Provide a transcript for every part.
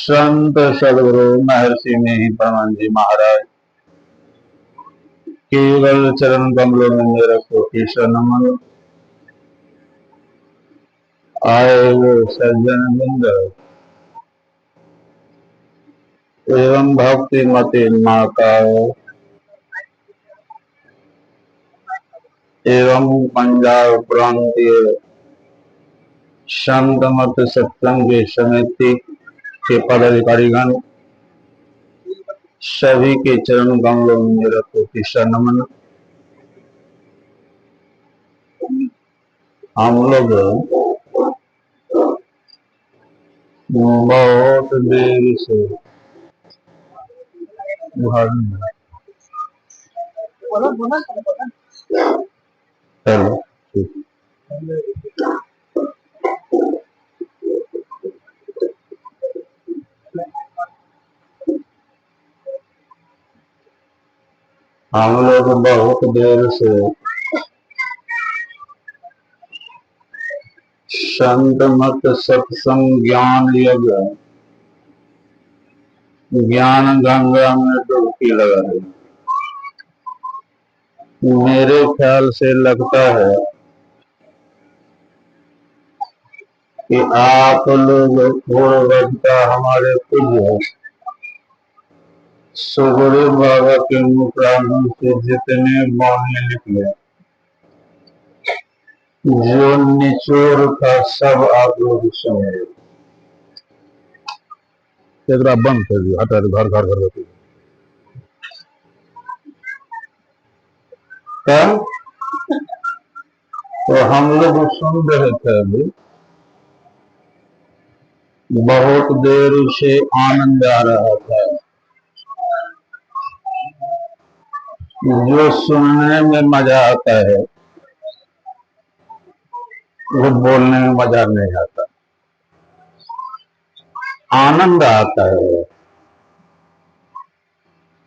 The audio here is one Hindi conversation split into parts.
संत सदगुरु महर्षि में ही परमान जी महाराज केवल चरण कमलों में मेरा कोटि नमन। आए वो सज्जन बिंद एवं भक्ति मति माता एवं पंजाब प्रांतीय संत मत सत्संग समिति के पदाधिकारीगण सभी के चरण कमलों में मेरा कोटि नमन। हम लोग बहुत देर से चलो हम लोग बहुत देर से संत मत सत्संग ज्ञान यज्ञ ज्ञान गंगा में डुबकी लगा रहे। मेरे ख्याल से लगता है कि आप लोग पूर्वजता हमारे पूज्य सुखदेव बाबा के मुखाग्नि से जितने बाणी निकले जो निचोड़ था सब आप लोग सुने। बंद कर दिया, हटा घर घर घर तब तो हम लोग सुन रहे थे अभी बहुत देर से आनंद आ रहा था। जो सुनने में मजा आता है वो बोलने में मजा नहीं आता। आनंद आता है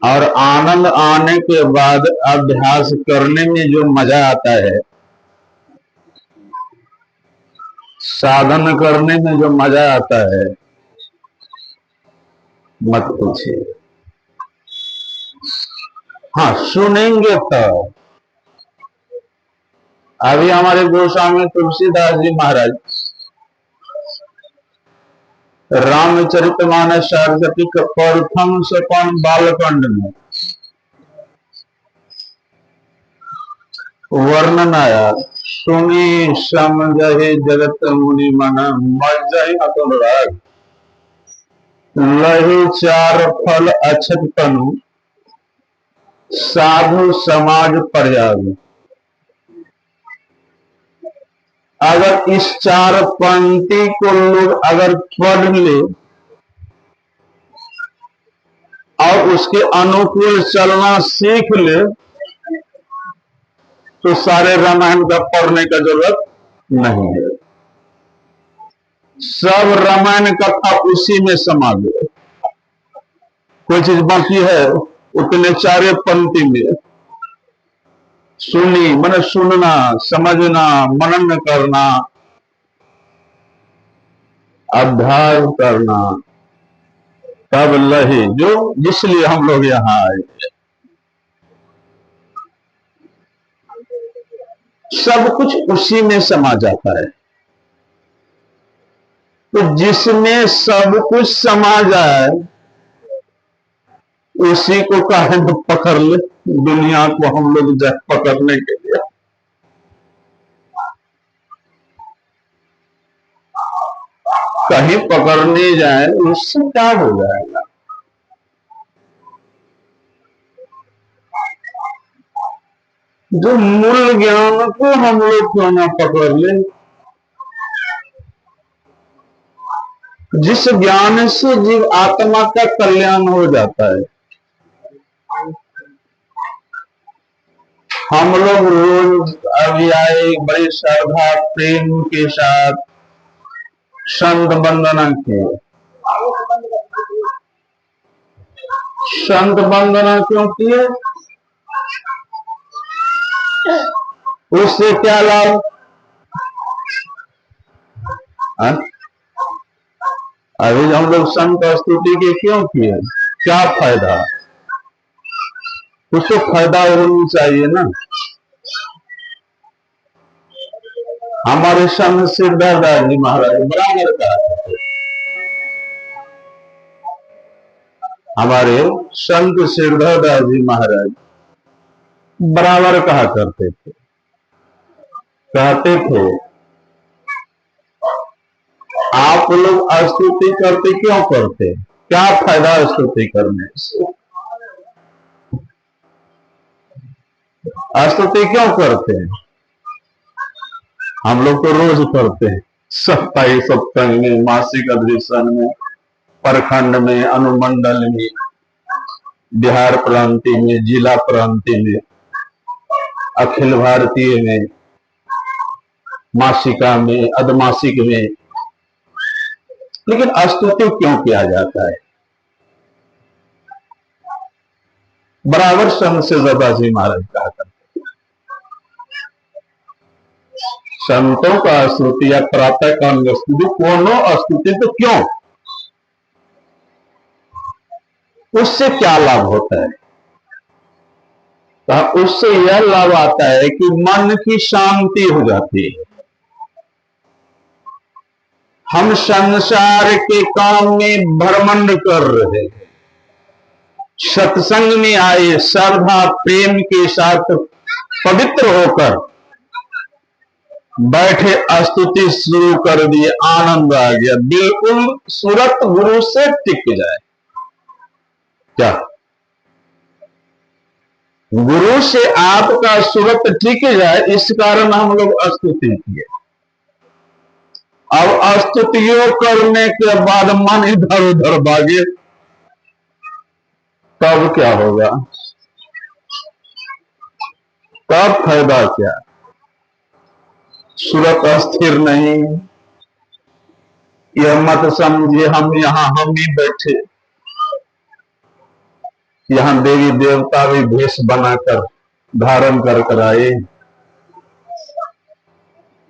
और आनंद आने के बाद अभ्यास करने में जो मजा आता है, साधन करने में जो मजा आता है मत पूछिए। हाँ सुनेंगे तो अभी हमारे गोस्वामी तुलसीदास जी महाराज रामचरितमानस सारस्वती का प्रथम सोपान बालकांड में वर्णन आया, सुनी समझे जगत मुनि मन मज्जहि अनुराग लहि चार फल अक्षत तनु साधु समाज प्रयाग। अगर इस चार पंक्ति को लोग अगर पढ़ ले और उसके अनुकूल चलना सीख ले तो सारे रामायण का पढ़ने का जरूरत नहीं है। सब रामायण कथा उसी में समा गए। कोई चीज बाकी है उतने चारे पंक्ति में। सुनी मन सुनना, समझना, मनन करना, अभ्यास करना, तब लही जो जिसलिए हम लोग यहाँ आए। सब कुछ उसी में समा जाता है। तो जिसमें सब कुछ समा जाए उसी को काहे न पकड़ ले। दुनिया को हम लोग जाए पकड़ने के लिए कहीं पकड़ने जाए उससे क्या हो जाएगा। जो मूल ज्ञान को हम लोग क्यों ना पकड़ ले, जिस ज्ञान से जीव आत्मा का कल्याण हो जाता है। हम लोग रोज अभी आए बड़ी श्रद्धा प्रेम के साथ संत वंदना किए। संत वंदना क्यों किए? उससे क्या लाभ? अभी हम लोग संत स्तुति के क्यों किए? क्या फायदा? कुछ तो फायदा होना चाहिए ना। हमारे संत सिरदास जी महाराज बराबर कहा करते, हमारे संत सिरदास जी महाराज बराबर कहा करते थे, कहते थे आप लोग स्तुति करते क्यों करते? क्या फायदा स्तुति करने से? स्तुति क्यों करते हैं? हम लोग तो रोज करते हैं, साप्ताहिक सत्संग में, मासिक अधिवेशन में, प्रखंड में, अनुमंडल में, बिहार प्रांतीय में, जिला प्रांतीय में, अखिल भारतीय में, मासिका में, अधमासिक में। लेकिन स्तुति क्यों किया जाता है? बराबर संत सिरदास जी महाराज कहा करते, संतों का स्तुति या प्रातः काल स्तुति, कोनो स्तुति तो क्यों? उससे क्या लाभ होता है? तो उससे यह लाभ आता है कि मन की शांति हो जाती है। हम संसार के काम में भ्रमण कर रहे हैं, सत्संग में आए, श्रद्धा प्रेम के साथ पवित्र होकर बैठे, स्तुति शुरू कर दिए, आनंद आ गया, बिल्कुल सूरत गुरु से टिक जाए। क्या गुरु से आपका सूरत टिक जाए, इस कारण हम लोग स्तुति किए। अब स्तुतियों करने के बाद मन इधर उधर भागे, तब क्या होगा? तब फायदा क्या? सूरत स्थिर नहीं। यह मत समझिए हम ही बैठे, यहां देवी देवता भी भेष बनाकर धारण कर आए।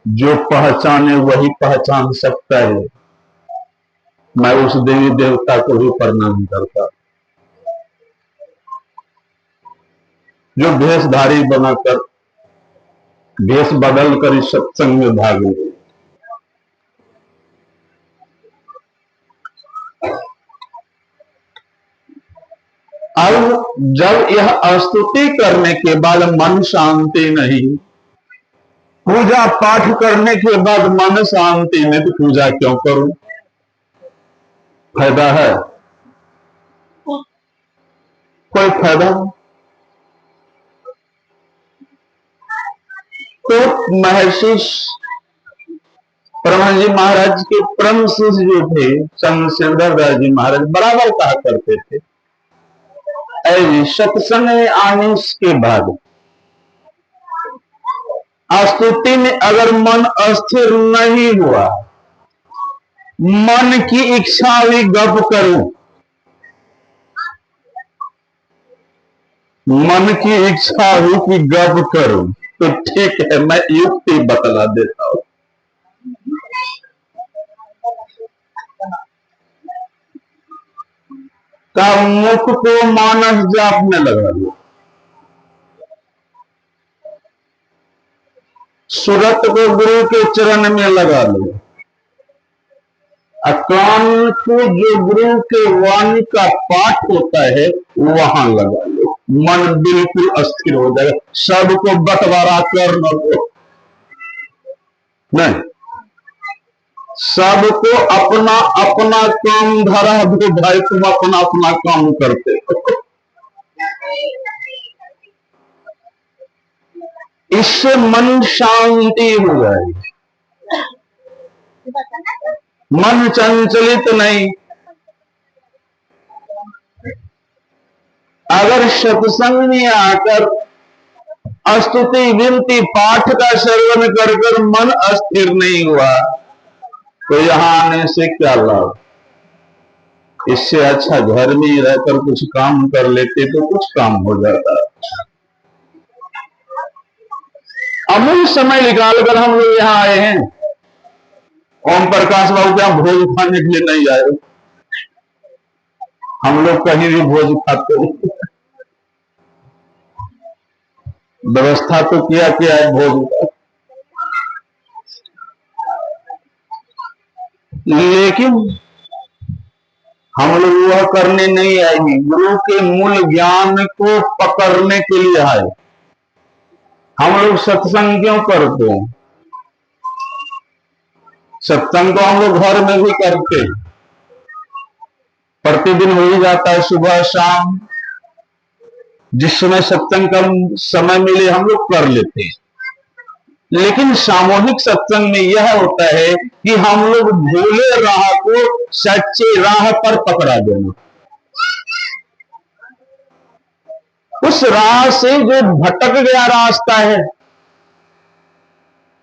जो पहचाने वही पहचान सकता है। मैं उस देवी देवता को भी प्रणाम करता, जो भेषधारी बनाकर, भेष बदल कर इस सत्संग में भाग ले। अब जब यह स्तुति करने के बाद मन शांति नहीं, पूजा पाठ करने के बाद मन शांति नहीं, तो पूजा क्यों करूं? फायदा है? कोई फायदा नहीं। तो महर्षि परमहंस जी महाराज के परम शिष्य जो थे संत सिरदास जी महाराज बराबर कहा करते थे, सत्संग में आने के बाद स्तुति में अगर मन अस्थिर नहीं हुआ, मन की इच्छा भी गप करूं, मन की इच्छा हुई कि गप करूं, तो ठीक है, मैं युक्ति बतला देता हूं। का मुख को मानस जाप में लगा लो, सूरत को गुरु के चरण में लगा लो, कान को जो गुरु के वाणी का पाठ होता है वहां लगा लो, मन बिल्कुल अस्थिर हो जाएगा। सबको बंटवारा कर न दो, नहीं, सबको अपना अपना काम धरा दो भाई, तुम अपना अपना काम करते हो। इससे मन शांति हो जाएगी, मन चंचलित नहीं। अगर सत्संग में आकर स्तुति विनती पाठ का श्रवण कर कर मन अस्थिर नहीं हुआ, तो यहां आने से क्या लाभ? इससे अच्छा घर में ही रहकर कुछ काम कर लेते तो कुछ काम हो जाता। अमूल समय निकालकर हम लोग यहां आए हैं, ओम प्रकाश बाबू क्या भोज खाने के लिए नहीं आए? हम लोग कहीं भी भोज खाते हैं। व्यवस्था तो किया है भोज का, लेकिन हम लोग वह करने नहीं आएंगे। गुरु के मूल ज्ञान को पकड़ने के लिए आए। हम लोग सत्संग क्यों करते हैं? सत्संग तो हम लोग घर में भी करते, प्रतिदिन हो ही जाता है, सुबह शाम जिस समय सत्संग का समय मिले हम लोग कर लेते हैं। लेकिन सामूहिक सत्संग में यह होता है कि हम लोग भूले राह को सच्चे राह पर पकड़ा देना। उस राह से जो भटक गया रास्ता है,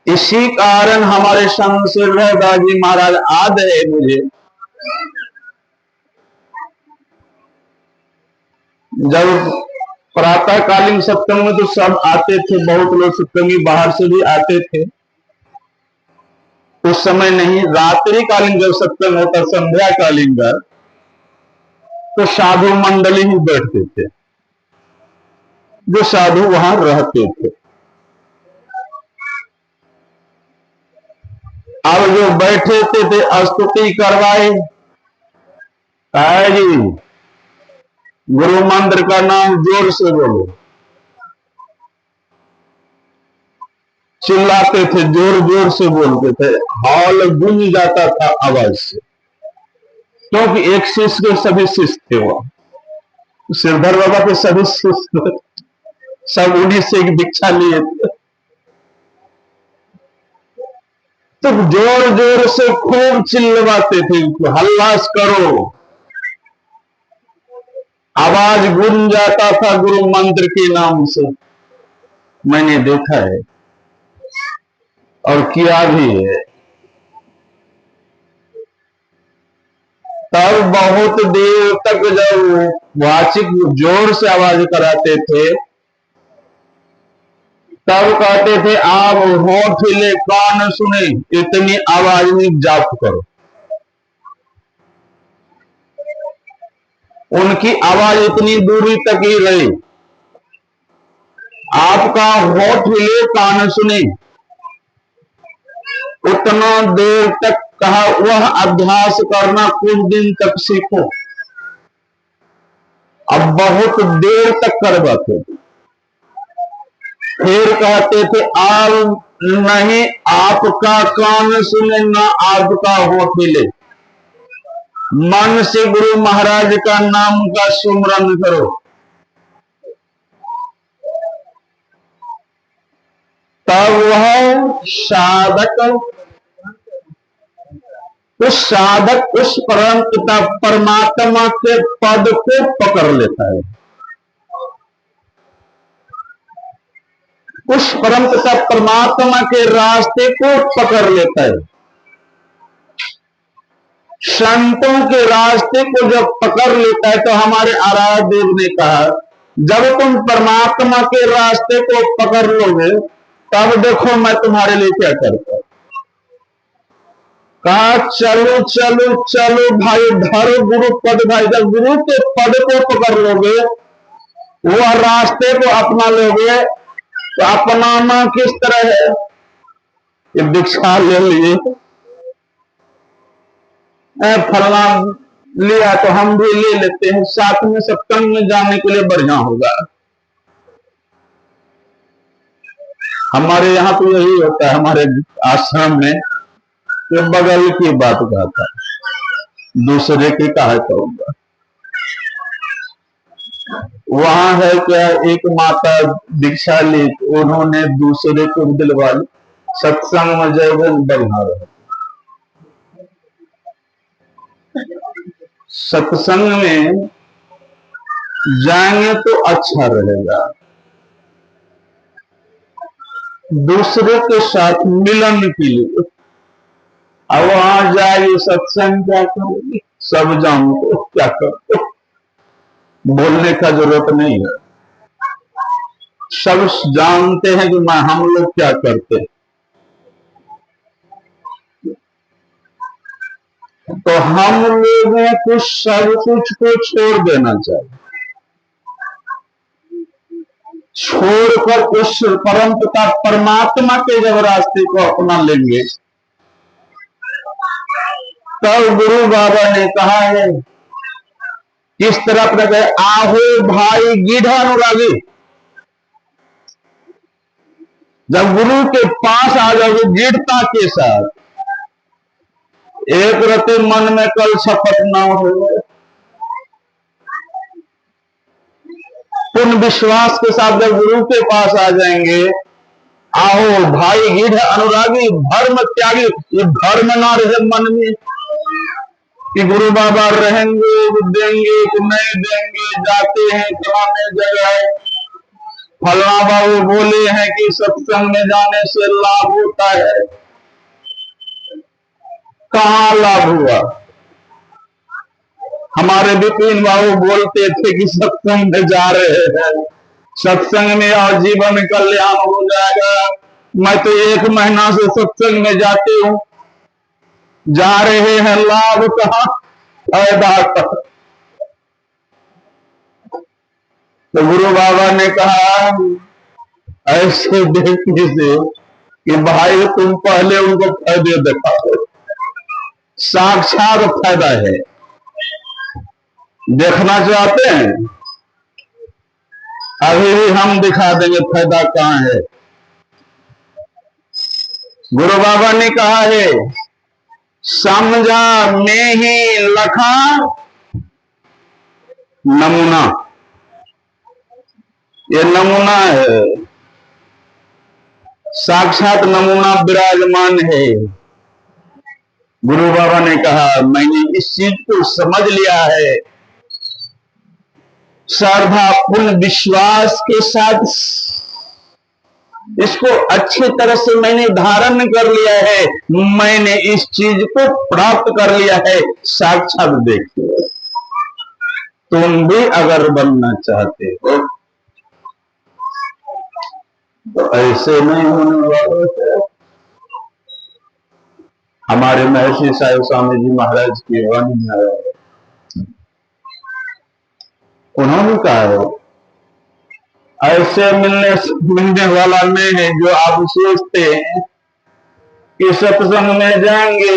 इसी कारण हमारे संत सिरदास जी महाराज याद है मुझे, जब प्रातःकालीन सत्संग में तो सब आते थे, बहुत लोग सत्संगी बाहर से भी आते थे। उस समय नहीं, रात्रिकालीन जब सत्संग होता, संध्याकालीन का, तो साधु मंडली ही बैठते थे, जो साधु वहां रहते थे। अब जो बैठे थे स्तुति करवाए, जी गुरु मंत्र का नाम जोर से बोलो, चिल्लाते थे, जोर जोर से बोलते थे, हॉल गूंज जाता था आवाज से, क्योंकि एक शिष्य के सभी शिष्य थे। वह सिरधर बाबा के सभी शिष्य सब उन्हीं से दीक्षा लिए थे। तो जोर जोर से खूब चिल्लाते थे, हल्लास करो, आवाज गूंज जाता था गुरु मंत्र के नाम से। मैंने देखा है और किया भी है। तब बहुत देर तक जब वाचिक जोर से आवाज कराते थे, तब कहते थे आप होठ हिले कान सुने, इतनी आवाज में जाप करो। उनकी आवाज इतनी दूरी तक ही रही। आपका होठ हिले कान सुने, उतना देर तक कहा, वह अभ्यास करना कुछ दिन तक सीखो। अब बहुत देर तक करवाते थे। फिर कहते थे आप नहीं, आपका कान सुने ना आपका होठ हिले, मन से गुरु महाराज का नाम का सुमरन करो। तब वह साधक, उस साधक उस परम पिता परमात्मा के पद को पकड़ लेता है। उस परम पिता परमात्मा के रास्ते को पकड़ लेता है। संतों के रास्ते को जब पकड़ लेता है, तो हमारे आराध्य देव ने कहा, जब तुम परमात्मा के रास्ते को पकड़ लोगे, तब देखो मैं तुम्हारे लिए क्या करता हूं। कहा चलो चलो चलो भाई, धरो गुरु पद भाई। जब गुरु के पद को पकड़ लोगे, वह रास्ते को अपना लोगे, तो अपनाना किस तरह है? ये दीक्षा ले लिए, फलना लिया तो हम भी ले लेते हैं, साथ में सत्संग में जाने के लिए बढ़िया होगा। हमारे यहाँ तो यही होता है, हमारे आश्रम में ये बगल की बात कहता है, दूसरे की कहा करूंगा। वहां है क्या, एक माता दीक्षा ली, उन्होंने दूसरे को दिलवा ली, सत्संग में जय बढ़िया रहे। सत्संग में जाएंगे तो अच्छा रहेगा, दूसरे के साथ मिलन के लिए। अब वहां जाए सत्संग क्या करोगे, सब जानते क्या करते, बोलने का जरूरत नहीं है, सब जानते हैं कि हम लोग क्या करते हैं। तो हम लोगों को सब कुछ को छोड़ देना चाहिए, छोड़कर उस परम पिता परमात्मा के जब रास्ते को अपना लेंगे, तब गुरु बाबा ने कहा है किस तरह अपने कहे, आहो भाई गीढ़ अनुरागी। जब गुरु के पास आ जाओगे दृढ़ता के साथ, एक रति मन में कल शपथ ना हो, पूर्ण विश्वास के साथ जब गुरु के पास आ जाएंगे, आओ भाई गीढ़ अनुरागी धर्म त्यागी, ये धर्म ना रहे मन में कि गुरु बाबा रहेंगे देंगे कि नहीं देंगे, जाते हैं फलाने जगह, फलना बाबू बोले हैं कि सत्संग में जाने से लाभ होता है। कहाँ लाभ हुआ? हमारे विपिन बाबू बोलते थे कि सत्संग में जा रहे हैं, सत्संग में और जीवन कल्याण हो जाएगा। मैं तो 1 महीना से सत्संग में जाती हूँ, जा रहे हैं, लाभ कहाँ, फायदा कहाँ। तो गुरु बाबा ने कहा ऐसे देखने से कि भाई तुम पहले उनको फायदे दिखाओ, साक्षात फायदा है, देखना चाहते हैं अभी भी हम दिखा देंगे फायदा कहाँ है। गुरु बाबा ने कहा है समझा में ही लखा नमूना, ये नमूना है, साक्षात नमूना विराजमान है। गुरु बाबा ने कहा मैंने इस चीज को समझ लिया है, श्रद्धा पूर्ण विश्वास के साथ इसको अच्छी तरह से मैंने धारण कर लिया है, मैंने इस चीज को प्राप्त कर लिया है। साक्षात देखिए, तुम भी अगर बनना चाहते हो तो ऐसे नहीं होने वाला है। हमारे महर्षि साहिब स्वामी जी महाराज की वाणी है, उन्होंने कहा है ऐसे मिलने वाला नहीं है जो आप सोचते हैं कि सत्संग में जाएंगे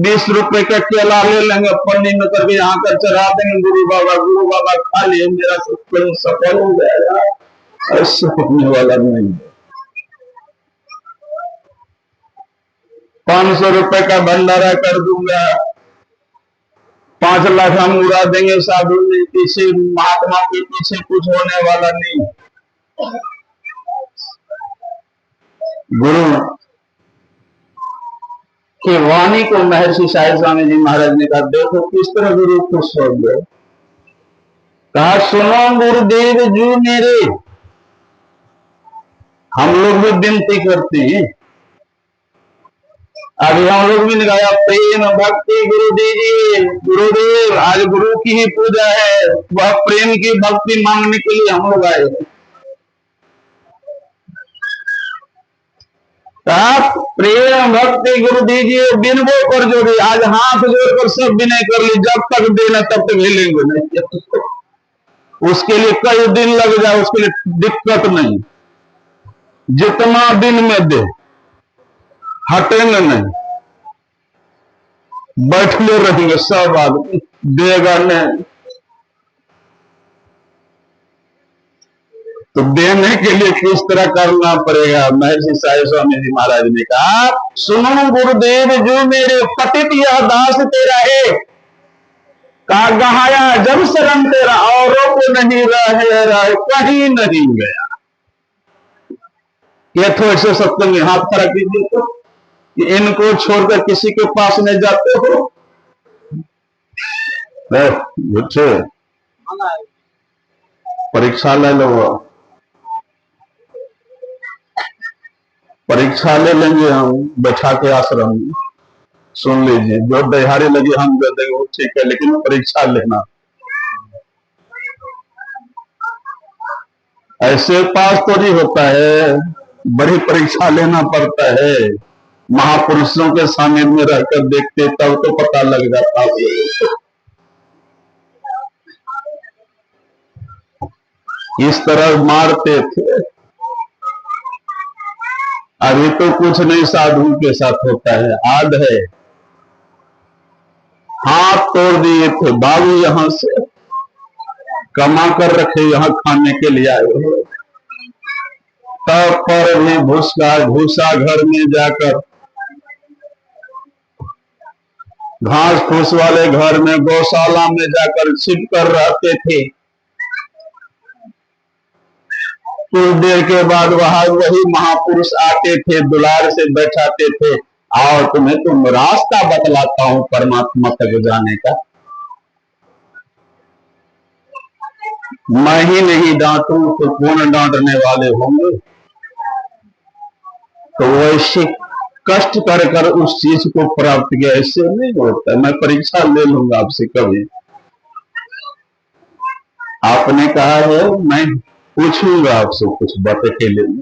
20 रुपए का केला ले लेंगे, पन्नी में करके यहाँ कर चढ़ा देंगे, गुरु बाबा खा लिए, मेरा सत्संग सफल हो जाएगा। ऐसा होने वाला नहीं है। 500 रुपए का भंडारा कर दूंगा, 5 लाख हम उड़ा देंगे साधु जी पीछे, महात्मा के पीछे कुछ होने वाला नहीं। गुरु की वाणी को महर्षि साहिब स्वामी जी महाराज ने कहा देखो किस तरह गुरु खुश हो गए। कहा सुनो गुरुदेव जी मेरे, हम लोग भी विनती करते हैं, अभी हम लोग भी निकाया प्रेम भक्ति गुरुदेव आज गुरु की ही पूजा है, वह प्रेम की भक्ति मांगने के लिए हम लोग आए हैं। प्रेम भक्ति गुरु दीजिए, बिनबो कर जोड़ी, आज हाथ जोड़कर सब विनय कर ली, जब तक देना तब तक हिलेंगे नहीं। उसके लिए कई दिन लग जाए, उसके लिए दिक्कत नहीं, जितना दिन में दे हटेंगे नहीं, बैठले रहेंगे सब आदमी, देगा नहीं। तो देने के लिए किस तरह करना पड़ेगा? महर्षि साहिब स्वामी जी महाराज ने कहा सुनो गुरुदेव जो मेरे पतित यह दास तेरा है, कहा गहाया जब शरण तेरा, औरों को नहीं रहे कहीं नहीं गया। ये तो ऐसे सत्संग में हाथ खड़ा कीजिए तो कि इनको छोड़कर किसी के पास नहीं जाते हो, झूठे परीक्षा ले लो, परीक्षा ले लेंगे हम बैठा के आश्रम में, सुन लीजिए जो दिहाड़ी लगी हम दे देंगे वो ठीक है, लेकिन परीक्षा लेना ऐसे पास तो नहीं होता है, बड़ी परीक्षा लेना पड़ता है। महापुरुषों के सानिध्य में रहकर देखते तब तो पता लग जाता है। इस तरह मारते थे। अभी तो कुछ नहीं साधु के साथ होता है। आद है, हाथ तोड़ दिए थे, बाबू यहां से कमा कर रखे, यहां खाने के लिए आए हो, तब पर भी भूसा घर में जाकर, घास फूस वाले घर में, गौशाला में जाकर छिप कर रहते थे। कुछ देर के बाद वहां वही महापुरुष आते थे, दुलार से बैठाते थे, और तुम्हें तुम रास्ता बतलाता हूं परमात्मा तक जाने का। मैं ही नहीं डांटूं तो कौन डांटने वाले होंगे। तो वैसे कष्ट कर कर उस चीज को प्राप्त किया, ऐसे नहीं होता। मैं परीक्षा ले लूंगा आपसे कभी। आपने कहा है मैं पूछूंगा आपसे कुछ बातें के लिए।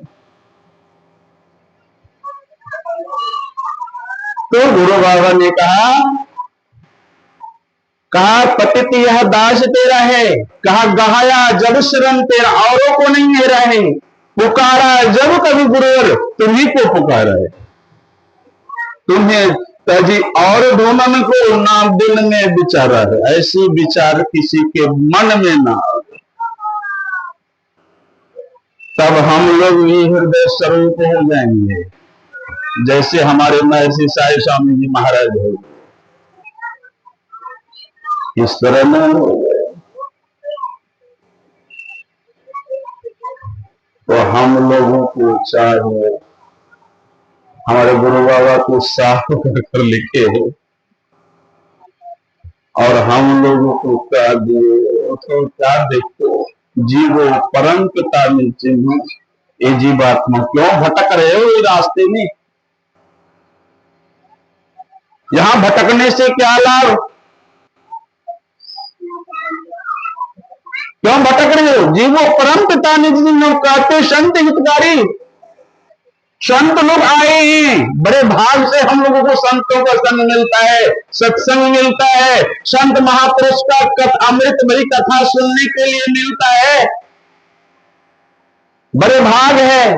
तो गुरु बाबा ने कहा पतित यह दास तेरा है, कहा गहाया जब शरण तेरा, औरों को नहीं है रहे, पुकारा जब कभी गुरुवर तुम्ही को पुकारा है। तुम्हें तजी और दोनों को ना दिल में विचारा है, ऐसी विचार किसी के मन में ना आए, तब हम लोग भी हृदय स्वरूप हो जाएंगे, जैसे हमारे महर्षि साई स्वामी जी महाराज हो। इस तरह में तो हम लोगों को चाहिए, हमारे गुरु बाबा को साफ कर लिखे है और हम लोगों को क्या दिए, तो क्या देखो, जीवो परम पिता में चिन्ह, ये जीवात्मा क्यों भटक रहे हो ये रास्ते में? यहां भटकने से क्या लाभ? क्यों भटक रहे हो? जीवो परम पिता ने जिन्हें कहते संत हितकारी, संत लोग आए हैं, बड़े भाग से हम लोगों को संतों का संग मिलता है, सत्संग मिलता है, संत महापुरुष का अमृत भरी कथा सुनने के लिए मिलता है, बड़े भाग है।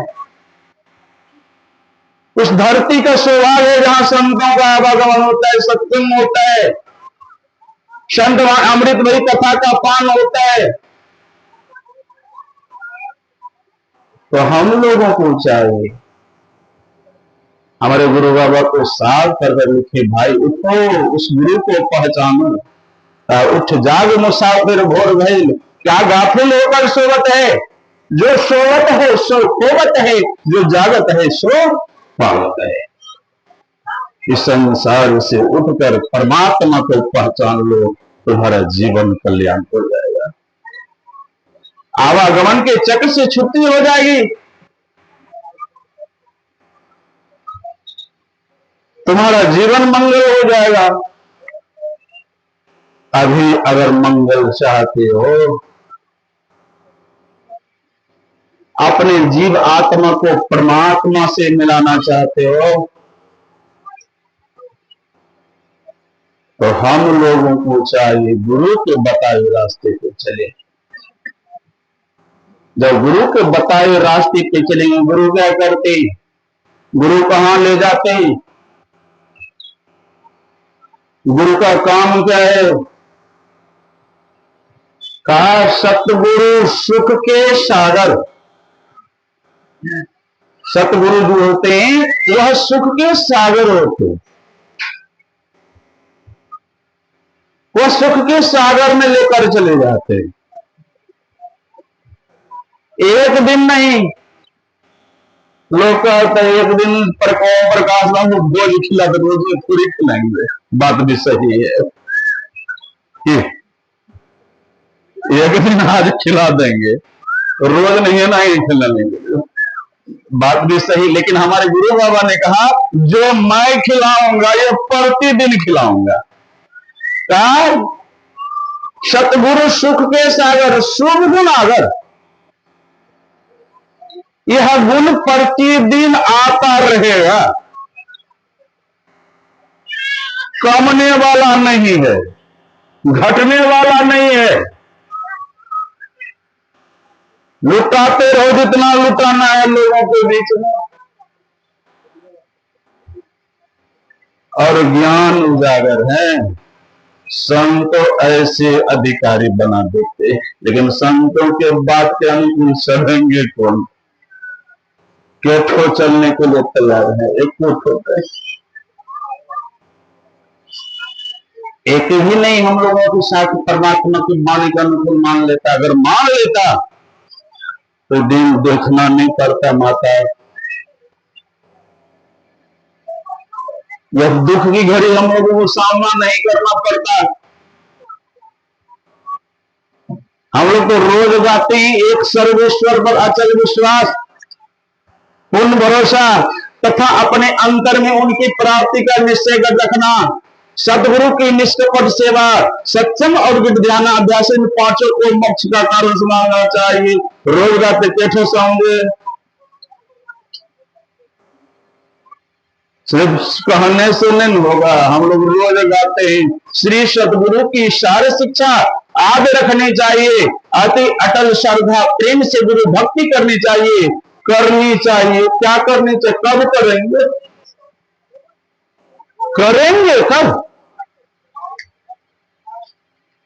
उस धरती का सौभाग्य है जहां संतों का आवागमन होता है, सत्संग होता है, संत अमृत भरी कथा का पान होता है। तो हम लोगों को चाहिए, हमारे गुरु बाबा को साफ कर लिखे, भाई उठो, उस गुरु को पहचानो, उठ जाग मुसाफिर भोर भइल, क्या गाफिल होकर सोवत है, जो सोवत है सो खोवत है, जो जागत है सो पावत है। इस संसार से उठकर परमात्मा को पहचान लो, तुम्हारा जीवन कल्याण हो जाएगा, आवागमन के चक्र से छुट्टी हो जाएगी, तुम्हारा जीवन मंगल हो जाएगा। अभी अगर मंगल चाहते हो, अपने जीव आत्मा को परमात्मा से मिलाना चाहते हो, तो हम लोगों को चाहिए गुरु के बताए रास्ते पे चले। जब गुरु के बताए रास्ते पे चलेंगे, गुरु क्या करते, गुरु कहां ले जाते, गुरु का काम क्या है? कहा सतगुरु सुख के सागर, सतगुरु जो होते हैं वह सुख के सागर होते हैं, वह सुख के सागर में लेकर चले जाते हैं। एक दिन नहीं, लोग कहते हैं एक दिन प्रकाश बाबू भोज खिला तो रोज पूरी खिलाएंगे, बात भी सही है, एक दिन आज खिला देंगे, रोज नहीं है ना ही खिला लेंगे, बात भी सही। लेकिन हमारे गुरु बाबा ने कहा जो मैं खिलाऊंगा ये प्रतिदिन खिलाऊंगा। कहा सतगुरु सुख के सागर, शुभ गुण आगर, यह गुण प्रतिदिन आता रहेगा। कमने वाला नहीं है, घटने वाला नहीं है। लुटाते रहो जितना लुटाना है लोगों के बीच में, और ज्ञान उजागर है। संत ऐसे अधिकारी बना देते, लेकिन संतों के बात के अनुकूल चलेंगे कौन? केठो चलने के लिए तैयार है, एक कोठो है। एक भी नहीं हम लोगों के साथ परमात्मा की वाणी के अनुकूल मान लेता। अगर मान लेता तो दिन देखना नहीं पड़ता माता। यह दुख की घड़ी हम लोगों को सामना नहीं करना पड़ता। हम लोग तो रोज गाते हैं, एक सर्वेश्वर पर अचल विश्वास, पूर्ण भरोसा तथा अपने अंतर में उनकी प्राप्ति का निश्चय कर रखना, सदगुरु की निष्कपट सेवा, सत्संग और विज्ञान अभ्यास, इन पांचों को मोक्ष का कारण समझना चाहिए। रोज गाते कैठे से होंगे? सिर्फ कहने से नहीं होगा, हम लोग रोज गाते हैं। श्री सदगुरु की सारी शिक्षा आगे रखनी चाहिए, अति अटल श्रद्धा प्रेम से गुरु भक्ति करनी चाहिए। करनी चाहिए, क्या करनी चाहिए? कब करेंगे? करेंगे कब?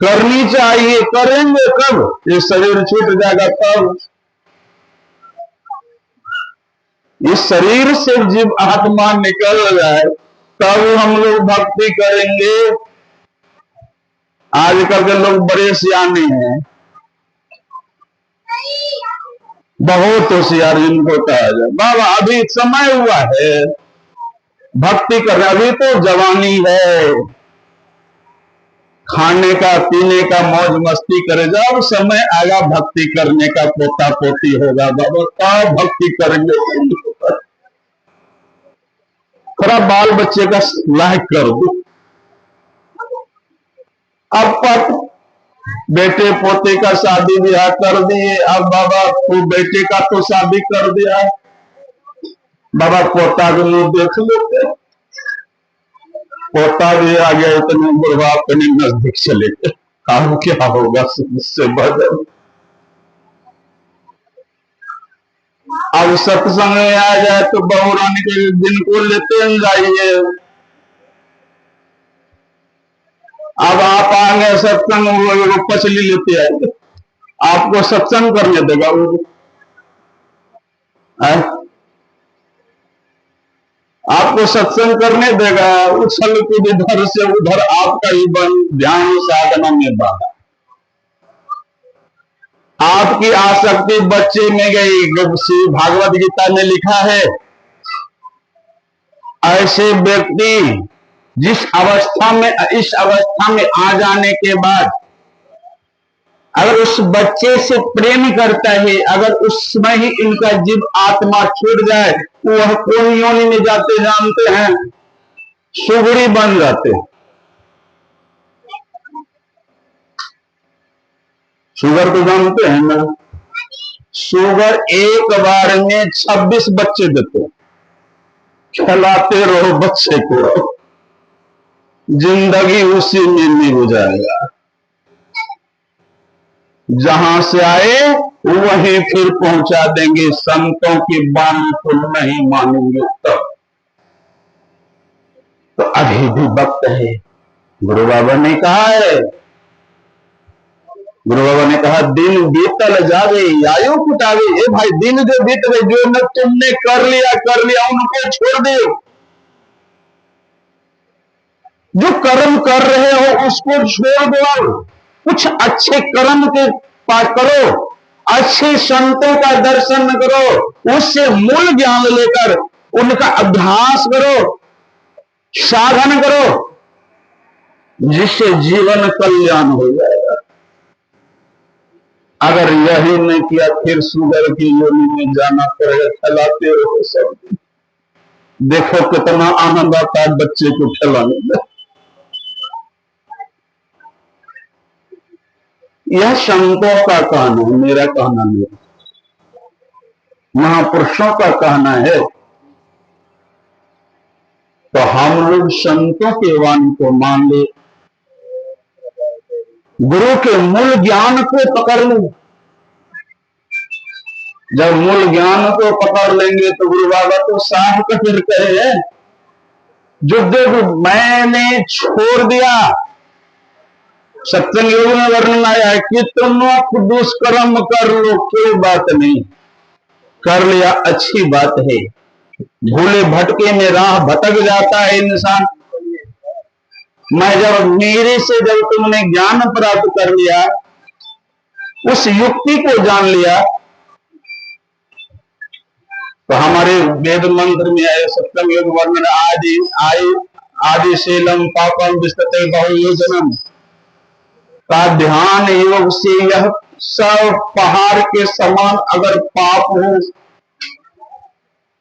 करनी चाहिए, करेंगे कब? ये शरीर छूट जाएगा तब। इस शरीर से जीव आत्मा निकल जाए तब हम लोग भक्ति करेंगे। आजकल के लोग बड़े सियाने हैं, बहुत होशियार जिनको कहा जाए। बाबा अभी समय हुआ है भक्ति करने, अभी तो जवानी है, खाने का पीने का मौज मस्ती करे। जब समय आएगा भक्ति करने का, पोता पोती होगा बाबा, तब भक्ति करेंगे। थोड़ा बाल बच्चे का लायक कर दो। अब बेटे पोते का शादी ब्याह कर दिए, अब बाबा तो बेटे का तो शादी कर दिया, बाबा पोता के मुंह देख लेते। पोता भी आ गया, इतने बुढ़वा अपने नजदीक चले गए, अब क्या होगा इससे बदल। अब सत्संग में आ जाए तो बहू रानी के दिन को लेते जाइए। अब आप आएंगे सत्संग, वो पचली लेते आएंगे, आपको सत्संग करने देगा वो? आपको सत्संग करने देगा? उछल कूद इधर से उधर, आपका ही ध्यान साधना में बाधा। आपकी आसक्ति बच्चे में गई। श्री भागवत गीता में लिखा है, ऐसे व्यक्ति जिस अवस्था में, इस अवस्था में आ जाने के बाद अगर उस बच्चे से प्रेम करता है, अगर उसमें ही इनका जीव आत्मा छूट जाए, वह कौन योनि में जाते जानते हैं? सुगड़ी बन जाते। शुगर तो जानते हैं ना? शुगर एक बार में 26 बच्चे देते। खिलाते रहो बच्चे को, जिंदगी उसी में नहीं हो जाएगा। जहां से आए वहीं फिर पहुंचा देंगे। संतों की वाणी को नहीं मानेंगे तो अभी भी वक्त है। गुरु बाबा ने कहा है, गुरु बाबा ने कहा, दिन बीतल जावे आयु कुटावे। ए भाई, दिन जो बीत गए, जो न तुमने कर लिया उनको छोड़ दे। जो कर्म कर रहे हो उसको छोड़ दो, कुछ अच्छे कर्म के पास करो, अच्छे संतों का दर्शन करो, उससे मूल ज्ञान लेकर उनका अभ्यास करो, साधन करो, जिससे जीवन कल्याण हो जाएगा। अगर यही नहीं किया फिर शुगर की योनि में जाना पड़ेगा। खिलाते रहो सब, देखो कितना आनंद आता है बच्चे को खिलाने में। यह संतों का कहना है, मेरा कहना नहीं, महापुरुषों का कहना है। तो हम लोग संतों के वाणी को मान ले, गुरु के मूल ज्ञान को पकड़ ले। जब मूल ज्ञान को पकड़ लेंगे तो गुरु बाबा तो साफ फिर कहे, जो देव मैंने छोड़ दिया। सत्संग योग में वर्णन आया है कि तुम दुष्कर्म कर लो, कोई बात नहीं, कर लिया अच्छी बात है। भूले भटके में राह भटक जाता है इंसान। मैं जब मेरे से जब तुमने ज्ञान प्राप्त कर लिया, उस युक्ति को जान लिया, तो हमारे वेद मंत्र में आए सप्तम योग वर्णन आदि शीलम पापम विस्तते बहुयोजनम का ध्यान योग से यह सब पहाड़ के समान अगर पाप हो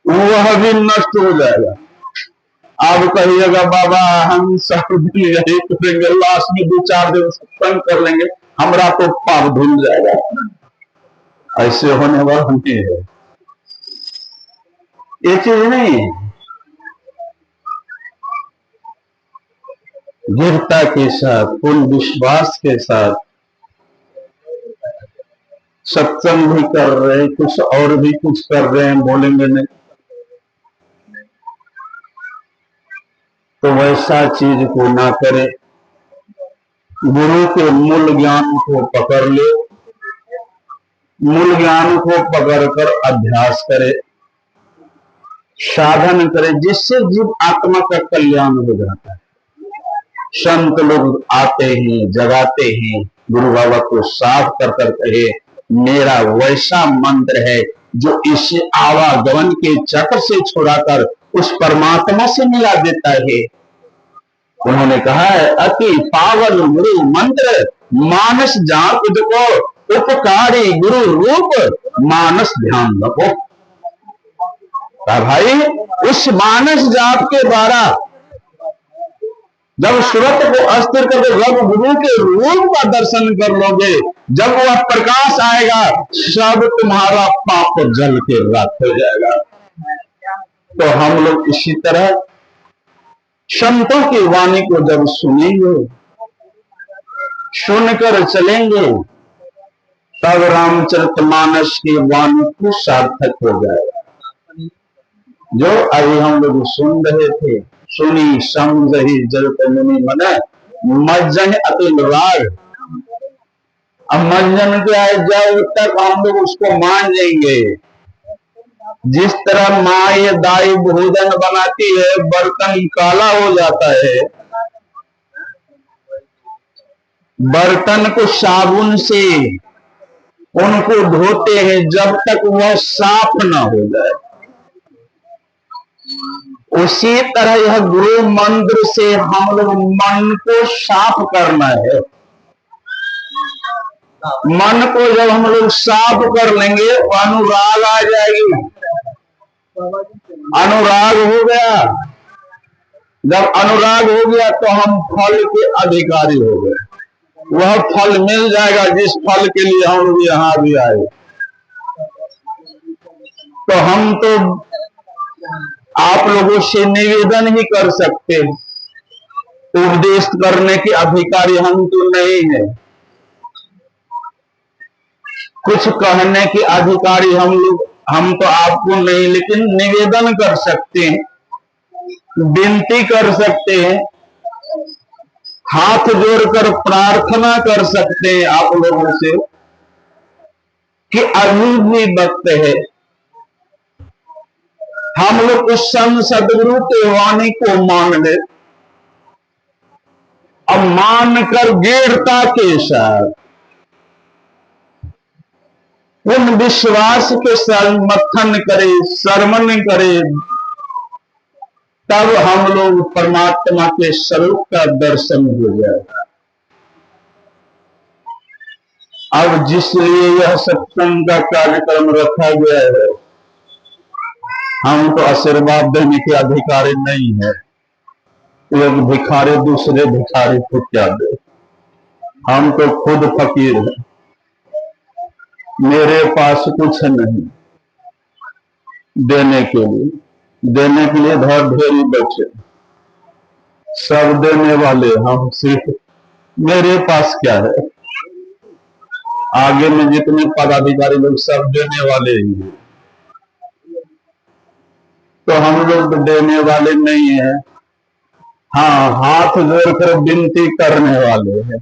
वह भी नष्ट हो जाएगा। आप कहिएगा बाबा हम सब दिन यही करेंगे, लास्ट में 2-4 दिन सत्संग कर लेंगे, हमारा तो पाप धुल जाएगा। ऐसे होने वाला नहीं है, ये चीज नहीं है। दृढ़ता के साथ, पूर्ण विश्वास के साथ सत्संग भी कर रहे हैं, कुछ और भी कुछ कर रहे हैं, बोलेंगे नहीं तो वैसा चीज को ना करे। गुरु के मूल ज्ञान को पकड़ ले, मूल ज्ञान को पकड़कर अभ्यास करे, साधन करे, जिससे जीव आत्मा का कल्याण हो जाता है। संत लोग आते हैं, जगाते हैं, गुरु बाबा को साफ कर कर कहे, मेरा वैसा मंत्र है जो इस आवागमन के चक्र से छुड़ाकर उस परमात्मा से मिला देता है। उन्होंने कहा है, अति पावन गुरु मंत्र मानस जाप को उपकारी गुरु रूप मानस ध्यान रखो। भाई उस मानस जाप के द्वारा जब सूरत को अस्थिर करके जब गुरु के रूप का दर्शन कर लोगे, जब वह प्रकाश आएगा, सब तुम्हारा पाप जल के राख हो जाएगा। तो हम लोग इसी तरह संतों की वाणी को जब सुनेंगे, सुनकर चलेंगे, तब रामचरितमानस की वाणी को सार्थक हो जाएगा। जो अभी हम लोग सुन रहे थे, सुनी समझही जलत मुनि मने मज्जन अतुल राग। अब मज्जन क्या है, जब तक हम लोग उसको मान लेंगे, जिस तरह माए दाई भोजन बनाती है, बर्तन काला हो जाता है, बर्तन को साबुन से उनको धोते हैं जब तक वह साफ ना हो जाए। उसी तरह यह गुरु मंत्र से हम लोग मन को साफ करना है। मन को जब हम लोग साफ कर लेंगे, अनुराग आ जाएगी। अनुराग हो गया, जब अनुराग हो गया तो हम फल के अधिकारी हो गए। वह फल मिल जाएगा जिस फल के लिए हम लोग यहां भी आए। तो हम तो आप लोगों से निवेदन ही कर सकते हैं, उपदेश करने के अधिकारी हम तो नहीं है, कुछ कहने के अधिकारी हम तो आपको नहीं, लेकिन निवेदन कर सकते हैं, विनती कर सकते हैं, हाथ जोड़कर प्रार्थना कर सकते हैं आप लोगों से कि अभी भी वक्त है हम लोग उस संत सदगुरु के वाणी को मान ले। अब मानकर दृढ़ता के साथ उन विश्वास के साथ मथन करे, श्रवण करे, तब हम लोग परमात्मा के स्वरूप का दर्शन हो जाएगा। अब जिसलिए यह सत्संग का कार्यक्रम रखा गया है, हम तो आशीर्वाद देने के अधिकारी नहीं है। एक भिखारी दूसरे भिखारी को क्या दे, हम तो खुद फकीर हैं, मेरे पास कुछ नहीं देने के लिए धर ढेरी बचे। सब देने वाले हम, सिर्फ मेरे पास क्या है। आगे में जितने पदाधिकारी लोग सब देने वाले ही हैं, तो हम लोग देने वाले नहीं है। हाँ, हाथ जोड़कर विनती करने वाले हैं।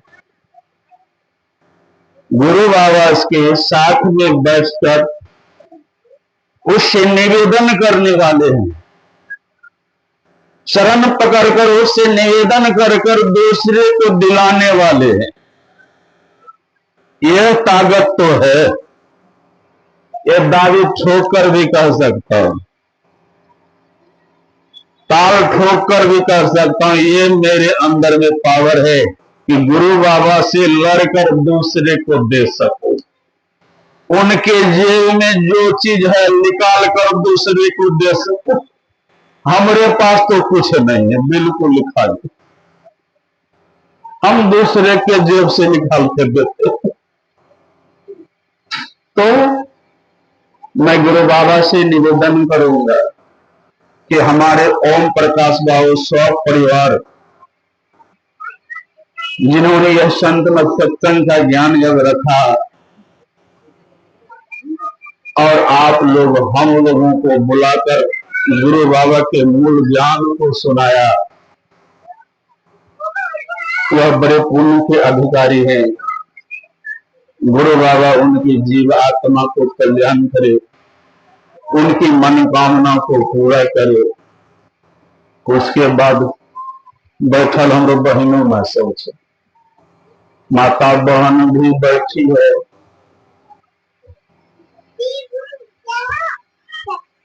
गुरु बाबा के साथ में बैठकर उससे निवेदन करने वाले हैं, शरण पकड़कर उससे निवेदन कर कर दूसरे को दिलाने वाले हैं। यह ताकत तो है, यह दावी ठोक कर भी कह सकता हूं, ताल ठोक कर भी कह सकता हूं, ये मेरे अंदर में पावर है कि गुरु बाबा से लड़कर दूसरे को दे सकूं। उनके जेब में जो चीज है निकाल कर दूसरे को दे सकूं। हमारे पास तो कुछ नहीं है, बिल्कुल खाली। हम दूसरे के जेब से निकाल कर देते। तो मैं गुरु बाबा से निवेदन करूंगा कि हमारे ओम प्रकाश बाबू स्व परिवार, जिन्होंने यह संत मत सत्संग का ज्ञान जब रखा और आप लोग हम लोगों को बुलाकर गुरु बाबा के मूल ज्ञान को सुनाया, वह बड़े पुण्य के अधिकारी हैं। गुरु बाबा उनकी जीव आत्मा को कल्याण करे, उनकी मनोकामना को पूरा करे। उसके बाद बैठल हम लोग बहनों में सोच, माता बहन भी बैठी है,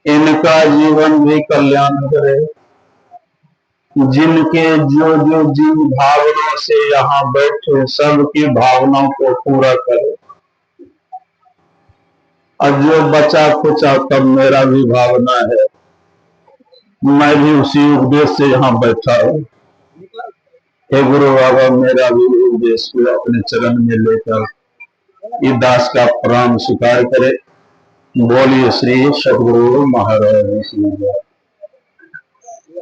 इनका जीवन भी कल्याण करे। जिनके जो जो जीव भावना से यहाँ बैठे सबकी भावनाओं को पूरा करे। और जो बचा खुचा तब मेरा भी भावना है, मैं भी उसी उद्देश्य से यहाँ बैठा हूँ। हे गुरु बाबा, मेरा भी उद्देश्य को अपने चरण में लेकर इस दास का प्राण स्वीकार करे। बोलिए श्री सद्गुरु महाराज।